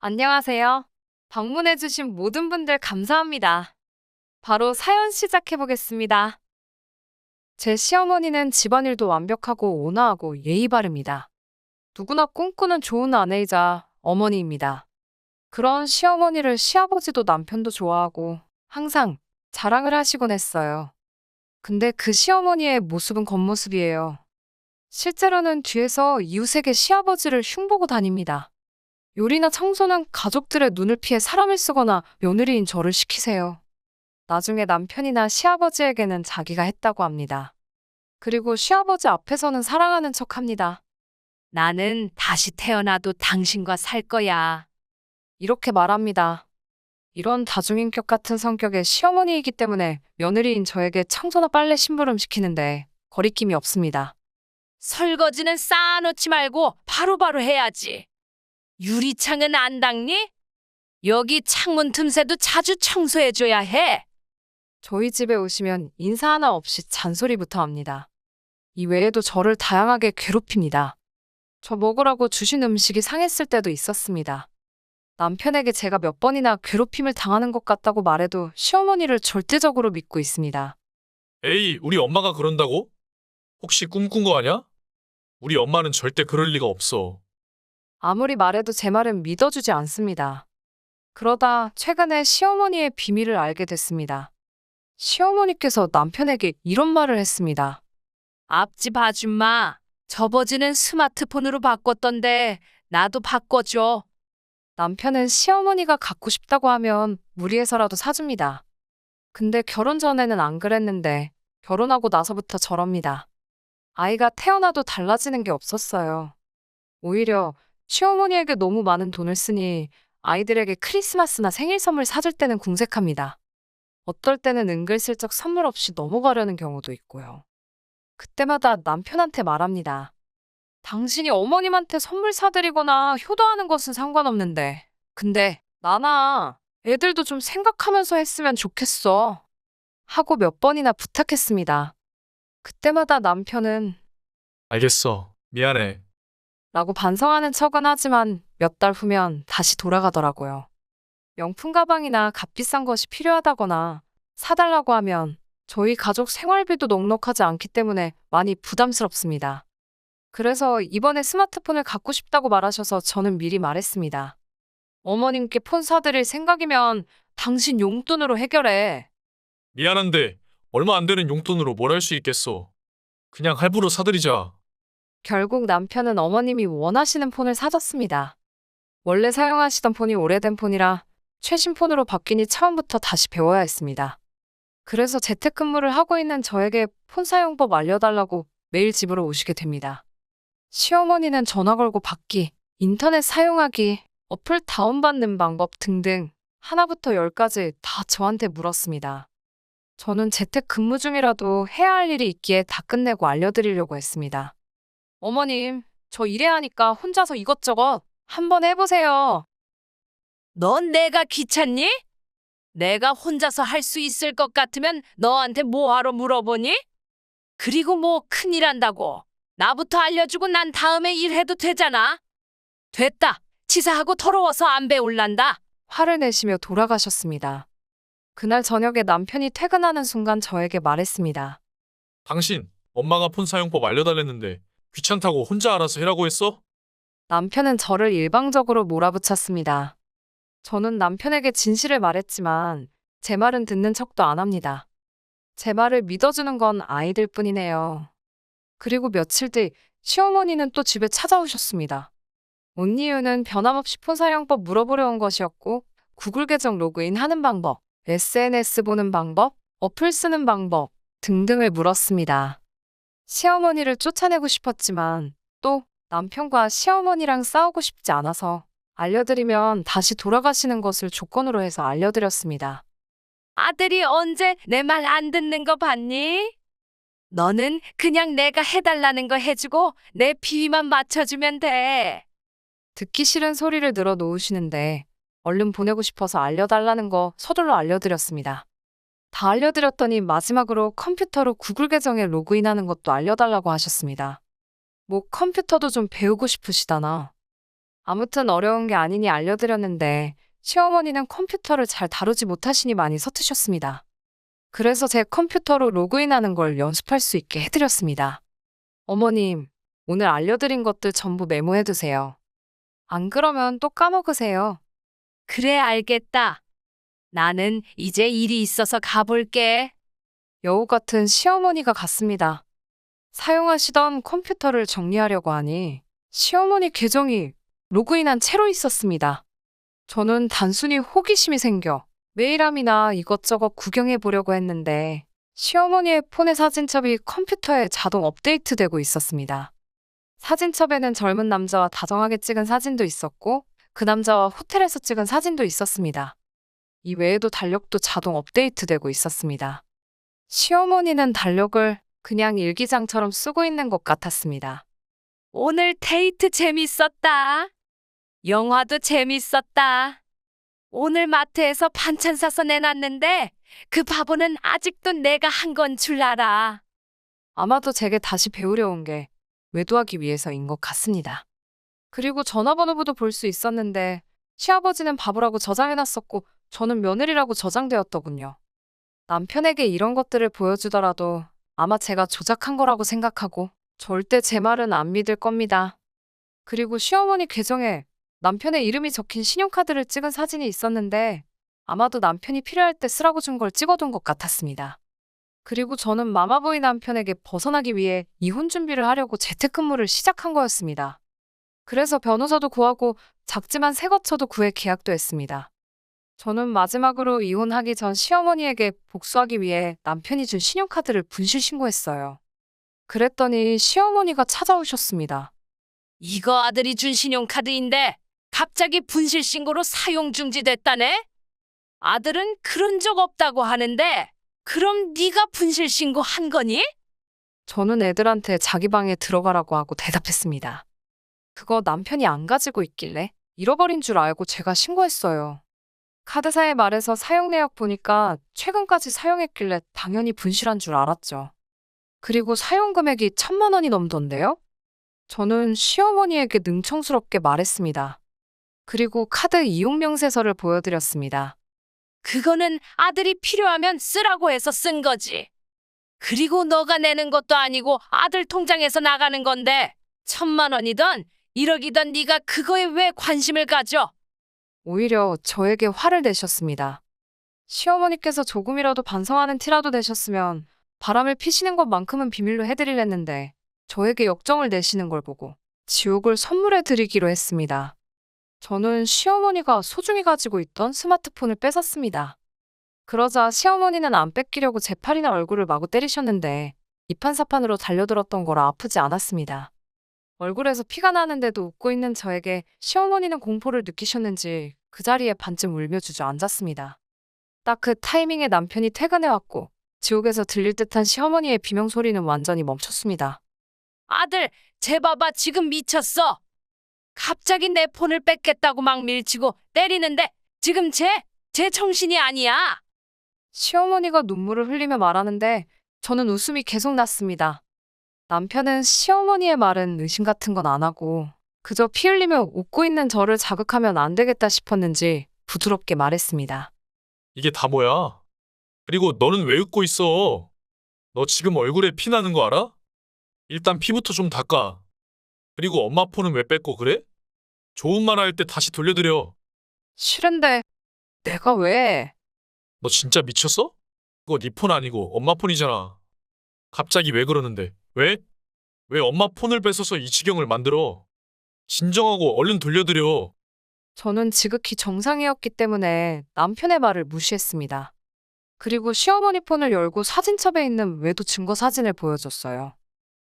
안녕하세요. 방문해주신 모든 분들 감사합니다. 바로 사연 시작해보겠습니다. 제 시어머니는 집안일도 완벽하고 온화하고 예의 바릅니다. 누구나 꿈꾸는 좋은 아내이자 어머니입니다. 그런 시어머니를 시아버지도 남편도 좋아하고 항상 자랑을 하시곤 했어요. 근데 그 시어머니의 모습은 겉모습이에요. 실제로는 뒤에서 이웃에게 시아버지를 흉보고 다닙니다. 요리나 청소는 가족들의 눈을 피해 사람을 쓰거나 며느리인 저를 시키세요. 나중에 남편이나 시아버지에게는 자기가 했다고 합니다. 그리고 시아버지 앞에서는 사랑하는 척 합니다. 나는 다시 태어나도 당신과 살 거야. 이렇게 말합니다. 이런 다중인격 같은 성격의 시어머니이기 때문에 며느리인 저에게 청소나 빨래 심부름 시키는데 거리낌이 없습니다. 설거지는 쌓아놓지 말고 바로바로 해야지. 유리창은 안 닦니? 여기 창문 틈새도 자주 청소해줘야 해. 저희 집에 오시면 인사 하나 없이 잔소리부터 합니다. 이 외에도 저를 다양하게 괴롭힙니다. 저 먹으라고 주신 음식이 상했을 때도 있었습니다. 남편에게 제가 몇 번이나 괴롭힘을 당하는 것 같다고 말해도 시어머니를 절대적으로 믿고 있습니다. 에이, 우리 엄마가 그런다고? 혹시 꿈꾼 거 아냐? 우리 엄마는 절대 그럴 리가 없어. 아무리 말해도 제 말은 믿어주지 않습니다. 그러다 최근에 시어머니의 비밀을 알게 됐습니다. 시어머니께서 남편에게 이런 말을 했습니다. 앞집 아줌마, 저 버지는 스마트폰으로 바꿨던데 나도 바꿔줘. 남편은 시어머니가 갖고 싶다고 하면 무리해서라도 사줍니다. 근데 결혼 전에는 안 그랬는데 결혼하고 나서부터 저럽니다. 아이가 태어나도 달라지는 게 없었어요. 오히려 시어머니에게 너무 많은 돈을 쓰니 아이들에게 크리스마스나 생일 선물 사줄 때는 궁색합니다. 어떨 때는 은근슬쩍 선물 없이 넘어가려는 경우도 있고요. 그때마다 남편한테 말합니다. 당신이 어머님한테 선물 사드리거나 효도하는 것은 상관없는데, 근데 나나 애들도 좀 생각하면서 했으면 좋겠어. 하고 몇 번이나 부탁했습니다. 그때마다 남편은 알겠어. 미안해. 라고 반성하는 척은 하지만 몇 달 후면 다시 돌아가더라고요. 명품 가방이나 값비싼 것이 필요하다거나 사달라고 하면 저희 가족 생활비도 넉넉하지 않기 때문에 많이 부담스럽습니다. 그래서 이번에 스마트폰을 갖고 싶다고 말하셔서 저는 미리 말했습니다. 어머님께 폰 사드릴 생각이면 당신 용돈으로 해결해. 미안한데 얼마 안 되는 용돈으로 뭘 할 수 있겠어. 그냥 할부로 사드리자. 결국 남편은 어머님이 원하시는 폰을 사줬습니다. 원래 사용하시던 폰이 오래된 폰이라 최신 폰으로 바뀌니 처음부터 다시 배워야 했습니다. 그래서 재택근무를 하고 있는 저에게 폰 사용법 알려달라고 매일 집으로 오시게 됩니다. 시어머니는 전화 걸고 받기, 인터넷 사용하기, 어플 다운받는 방법 등등 하나부터 열까지 다 저한테 물었습니다. 저는 재택근무 중이라도 해야 할 일이 있기에 다 끝내고 알려드리려고 했습니다. 어머님, 저 일해야 하니까 혼자서 이것저것 한번 해보세요. 넌 내가 귀찮니? 내가 혼자서 할 수 있을 것 같으면 너한테 뭐하러 물어보니? 그리고 뭐 큰일 한다고. 나부터 알려주고 난 다음에 일해도 되잖아. 됐다. 치사하고 더러워서 안 배울란다. 화를 내시며 돌아가셨습니다. 그날 저녁에 남편이 퇴근하는 순간 저에게 말했습니다. 당신, 엄마가 폰 사용법 알려달랬는데 귀찮다고 혼자 알아서 해라고 했어? 남편은 저를 일방적으로 몰아붙였습니다. 저는 남편에게 진실을 말했지만 제 말은 듣는 척도 안 합니다. 제 말을 믿어주는 건 아이들 뿐이네요. 그리고 며칠 뒤 시어머니는 또 집에 찾아오셨습니다. 온 이유는 변함없이 폰 사용법 물어보려 온 것이었고 구글 계정 로그인 하는 방법, SNS 보는 방법, 어플 쓰는 방법 등등을 물었습니다. 시어머니를 쫓아내고 싶었지만 또 남편과 시어머니랑 싸우고 싶지 않아서 알려드리면 다시 돌아가시는 것을 조건으로 해서 알려드렸습니다. 아들이 언제 내 말 안 듣는 거 봤니? 너는 그냥 내가 해달라는 거 해주고 내 비위만 맞춰주면 돼. 듣기 싫은 소리를 늘어 놓으시는데 얼른 보내고 싶어서 알려달라는 거 서둘러 알려드렸습니다. 다 알려드렸더니 마지막으로 컴퓨터로 구글 계정에 로그인하는 것도 알려달라고 하셨습니다. 뭐 컴퓨터도 좀 배우고 싶으시다나. 아무튼 어려운 게 아니니 알려드렸는데 시어머니는 컴퓨터를 잘 다루지 못하시니 많이 서투셨습니다. 그래서 제 컴퓨터로 로그인하는 걸 연습할 수 있게 해드렸습니다. 어머님, 오늘 알려드린 것들 전부 메모해두세요. 안 그러면 또 까먹으세요. 그래, 알겠다. 나는 이제 일이 있어서 가볼게. 여우 같은 시어머니가 같습니다. 사용하시던 컴퓨터를 정리하려고 하니 시어머니 계정이 로그인한 채로 있었습니다. 저는 단순히 호기심이 생겨 메일함이나 이것저것 구경해 보려고 했는데 시어머니의 폰의 사진첩이 컴퓨터에 자동 업데이트되고 있었습니다. 사진첩에는 젊은 남자와 다정하게 찍은 사진도 있었고 그 남자와 호텔에서 찍은 사진도 있었습니다. 이 외에도 달력도 자동 업데이트되고 있었습니다. 시어머니는 달력을 그냥 일기장처럼 쓰고 있는 것 같았습니다. 오늘 데이트 재밌었다. 영화도 재밌었다. 오늘 마트에서 반찬 사서 내놨는데 그 바보는 아직도 내가 한 건 줄 알아. 아마도 제게 다시 배우려 온 게 외도하기 위해서인 것 같습니다. 그리고 전화번호부도 볼 수 있었는데 시아버지는 바보라고 저장해놨었고 저는 며느리라고 저장되었더군요. 남편에게 이런 것들을 보여주더라도 아마 제가 조작한 거라고 생각하고 절대 제 말은 안 믿을 겁니다. 그리고 시어머니 계정에 남편의 이름이 적힌 신용카드를 찍은 사진이 있었는데 아마도 남편이 필요할 때 쓰라고 준 걸 찍어둔 것 같았습니다. 그리고 저는 마마보이 남편에게 벗어나기 위해 이혼 준비를 하려고 재택근무를 시작한 거였습니다. 그래서 변호사도 구하고 작지만 새 거처도 구해 계약도 했습니다. 저는 마지막으로 이혼하기 전 시어머니에게 복수하기 위해 남편이 준 신용카드를 분실 신고했어요. 그랬더니 시어머니가 찾아오셨습니다. 이거 아들이 준 신용카드인데 갑자기 분실 신고로 사용 중지됐다네? 아들은 그런 적 없다고 하는데 그럼 네가 분실 신고한 거니? 저는 애들한테 자기 방에 들어가라고 하고 대답했습니다. 그거 남편이 안 가지고 있길래 잃어버린 줄 알고 제가 신고했어요. 카드사에 말해서 사용 내역 보니까 최근까지 사용했길래 당연히 분실한 줄 알았죠. 그리고 사용 금액이 1,000만 원이 넘던데요? 저는 시어머니에게 능청스럽게 말했습니다. 그리고 카드 이용 명세서를 보여드렸습니다. 그거는 아들이 필요하면 쓰라고 해서 쓴 거지. 그리고 너가 내는 것도 아니고 아들 통장에서 나가는 건데 1,000만 원이던 1억이던 네가 그거에 왜 관심을 가져? 오히려 저에게 화를 내셨습니다. 시어머니께서 조금이라도 반성하는 티라도 내셨으면 바람을 피시는 것만큼은 비밀로 해드리랬는데 저에게 역정을 내시는 걸 보고 지옥을 선물해 드리기로 했습니다. 저는 시어머니가 소중히 가지고 있던 스마트폰을 뺏었습니다. 그러자 시어머니는 안 뺏기려고 제 팔이나 얼굴을 마구 때리셨는데 이판사판으로 달려들었던 거라 아프지 않았습니다. 얼굴에서 피가 나는데도 웃고 있는 저에게 시어머니는 공포를 느끼셨는지 그 자리에 반쯤 울며 주저앉았습니다. 딱 그 타이밍에 남편이 퇴근해왔고 지옥에서 들릴 듯한 시어머니의 비명소리는 완전히 멈췄습니다. 아들, 쟤 봐봐, 지금 미쳤어. 갑자기 내 폰을 뺏겠다고 막 밀치고 때리는데 지금 쟤 정신이 아니야. 시어머니가 눈물을 흘리며 말하는데 저는 웃음이 계속 났습니다. 남편은 시어머니의 말은 의심 같은 건 안 하고 그저 피 흘리며 웃고 있는 저를 자극하면 안 되겠다 싶었는지 부드럽게 말했습니다. 이게 다 뭐야? 그리고 너는 왜 웃고 있어? 너 지금 얼굴에 피 나는 거 알아? 일단 피부터 좀 닦아. 그리고 엄마 폰은 왜 뺏고 그래? 좋은 말 할 때 다시 돌려드려. 싫은데 내가 왜? 너 진짜 미쳤어? 그거 네 폰 아니고 엄마 폰이잖아. 갑자기 왜 그러는데? 왜? 왜 엄마 폰을 뺏어서 이 지경을 만들어? 진정하고 얼른 돌려드려. 저는 지극히 정상이었기 때문에 남편의 말을 무시했습니다. 그리고 시어머니 폰을 열고 사진첩에 있는 외도 증거 사진을 보여줬어요.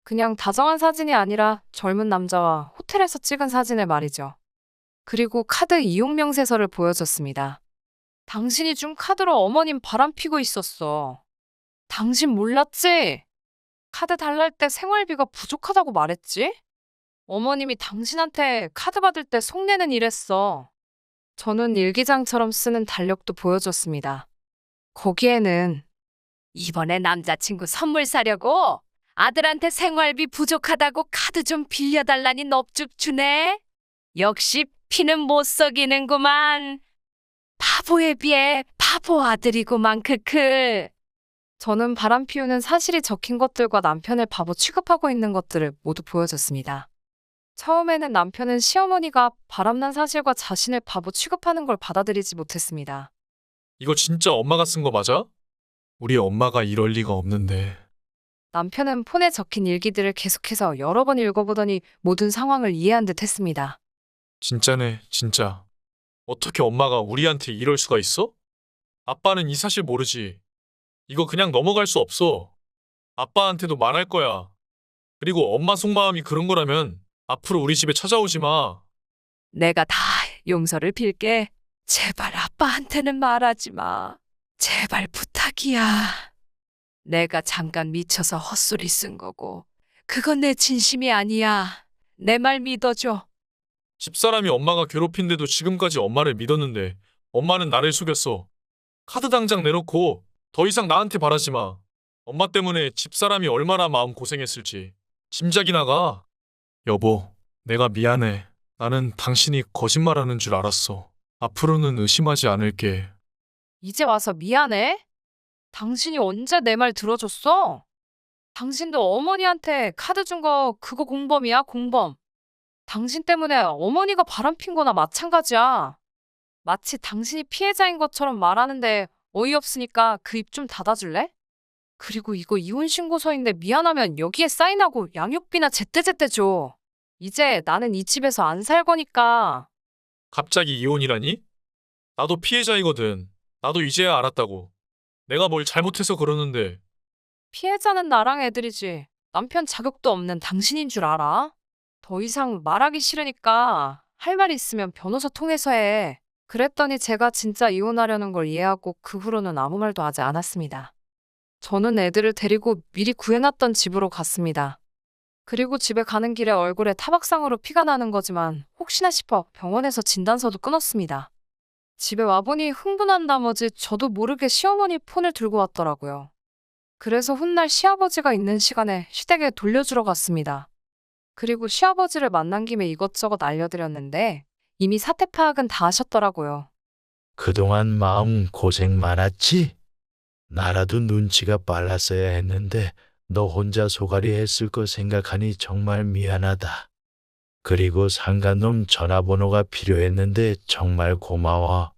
그냥 다정한 사진이 아니라 젊은 남자와 호텔에서 찍은 사진을 말이죠. 그리고 카드 이용 명세서를 보여줬습니다. 당신이 준 카드로 어머님 바람피고 있었어. 당신 몰랐지? 카드 달랄 때 생활비가 부족하다고 말했지? 어머님이 당신한테 카드 받을 때 속내는 이랬어. 저는 일기장처럼 쓰는 달력도 보여줬습니다. 거기에는 이번에 남자친구 선물 사려고 아들한테 생활비 부족하다고 카드 좀 빌려달라니 넙죽 주네. 역시 피는 못 속이는구만. 바보에 비해 바보 아들이구만, 크크. 저는 바람 피우는 사실이 적힌 것들과 남편을 바보 취급하고 있는 것들을 모두 보여줬습니다. 처음에는 남편은 시어머니가 바람난 사실과 자신을 바보 취급하는 걸 받아들이지 못했습니다. 이거 진짜 엄마가 쓴 거 맞아? 우리 엄마가 이럴 리가 없는데. 남편은 폰에 적힌 일기들을 계속해서 여러 번 읽어보더니 모든 상황을 이해한 듯 했습니다. 진짜네, 진짜. 어떻게 엄마가 우리한테 이럴 수가 있어? 아빠는 이 사실 모르지. 이거 그냥 넘어갈 수 없어. 아빠한테도 말할 거야. 그리고 엄마 속마음이 그런 거라면 앞으로 우리 집에 찾아오지 마. 내가 다 용서를 빌게. 제발 아빠한테는 말하지 마. 제발 부탁이야. 내가 잠깐 미쳐서 헛소리 쓴 거고 그건 내 진심이 아니야. 내 말 믿어줘. 집사람이 엄마가 괴롭힌데도 지금까지 엄마를 믿었는데 엄마는 나를 속였어. 카드 당장 내놓고 더 이상 나한테 바라지 마. 엄마 때문에 집사람이 얼마나 마음 고생했을지 짐작이 나가. 여보, 내가 미안해. 나는 당신이 거짓말하는 줄 알았어. 앞으로는 의심하지 않을게. 이제 와서 미안해? 당신이 언제 내 말 들어줬어? 당신도 어머니한테 카드 준 거 그거 공범이야, 공범. 당신 때문에 어머니가 바람핀 거나 마찬가지야. 마치 당신이 피해자인 것처럼 말하는데 어이없으니까 그 입 좀 닫아줄래? 그리고 이거 이혼 신고서인데 미안하면 여기에 사인하고 양육비나 제때제때 줘. 이제 나는 이 집에서 안 살 거니까. 갑자기 이혼이라니? 나도 피해자이거든. 나도 이제야 알았다고. 내가 뭘 잘못해서 그러는데. 피해자는 나랑 애들이지. 남편 자격도 없는 당신인 줄 알아? 더 이상 말하기 싫으니까 할 말 있으면 변호사 통해서 해. 그랬더니 제가 진짜 이혼하려는 걸 이해하고 그 후로는 아무 말도 하지 않았습니다. 저는 애들을 데리고 미리 구해놨던 집으로 갔습니다. 그리고 집에 가는 길에 얼굴에 타박상으로 피가 나는 거지만 혹시나 싶어 병원에서 진단서도 끊었습니다. 집에 와보니 흥분한 나머지 저도 모르게 시어머니 폰을 들고 왔더라고요. 그래서 훗날 시아버지가 있는 시간에 시댁에 돌려주러 갔습니다. 그리고 시아버지를 만난 김에 이것저것 알려드렸는데 이미 사태 파악은 다 하셨더라고요. 그동안 마음 고생 많았지? 나라도 눈치가 빨랐어야 했는데 너 혼자 소갈이 했을 거 생각하니 정말 미안하다. 그리고 상간놈 전화번호가 필요했는데 정말 고마워.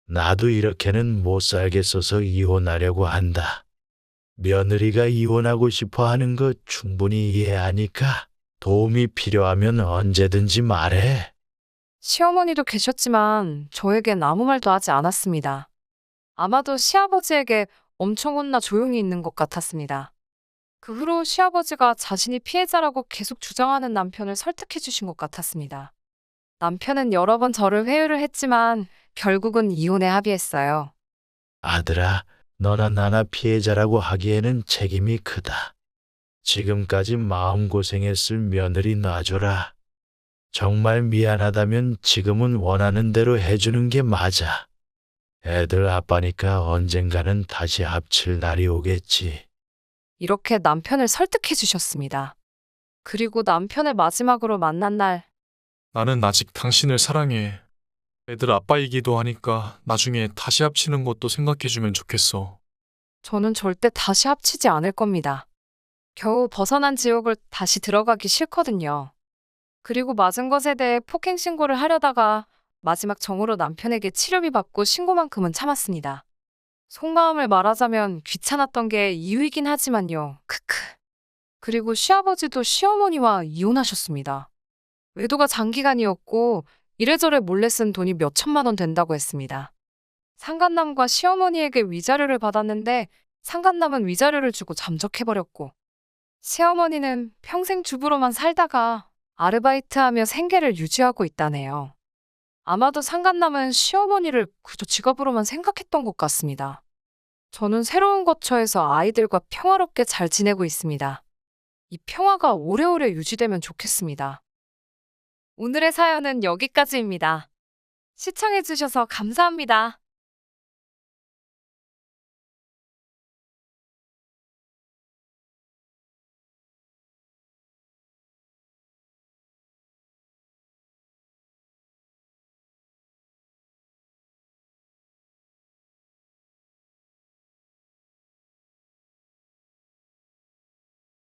나도 이렇게는 못 살겠어서 이혼하려고 한다. 며느리가 이혼하고 싶어 하는 거 충분히 이해하니까 도움이 필요하면 언제든지 말해. 시어머니도 계셨지만 저에겐 아무 말도 하지 않았습니다. 아마도 시아버지에게 엄청 혼나 조용히 있는 것 같았습니다. 그 후로 시아버지가 자신이 피해자라고 계속 주장하는 남편을 설득해 주신 것 같았습니다. 남편은 여러 번 저를 회유를 했지만 결국은 이혼에 합의했어요. 아들아, 너나 나나 피해자라고 하기에는 책임이 크다. 지금까지 마음고생했을 며느리 놔줘라. 정말 미안하다면 지금은 원하는 대로 해주는 게 맞아. 애들 아빠니까 언젠가는 다시 합칠 날이 오겠지. 이렇게 남편을 설득해 주셨습니다. 그리고 남편을 마지막으로 만난 날, 나는 아직 당신을 사랑해. 애들 아빠이기도 하니까 나중에 다시 합치는 것도 생각해주면 좋겠어. 저는 절대 다시 합치지 않을 겁니다. 겨우 벗어난 지옥을 다시 들어가기 싫거든요. 그리고 맞은 것에 대해 폭행 신고를 하려다가 마지막 정으로 남편에게 치료비 받고 신고만큼은 참았습니다. 속마음을 말하자면 귀찮았던 게 이유이긴 하지만요. 크크. 그리고 시아버지도 시어머니와 이혼하셨습니다. 외도가 장기간이었고 이래저래 몰래 쓴 돈이 몇 천만 원 된다고 했습니다. 상간남과 시어머니에게 위자료를 받았는데 상간남은 위자료를 주고 잠적해버렸고 시어머니는 평생 주부로만 살다가 아르바이트하며 생계를 유지하고 있다네요. 아마도 상간남은 시어머니를 그저 직업으로만 생각했던 것 같습니다. 저는 새로운 거처에서 아이들과 평화롭게 잘 지내고 있습니다. 이 평화가 오래오래 유지되면 좋겠습니다. 오늘의 사연은 여기까지입니다. 시청해주셔서 감사합니다.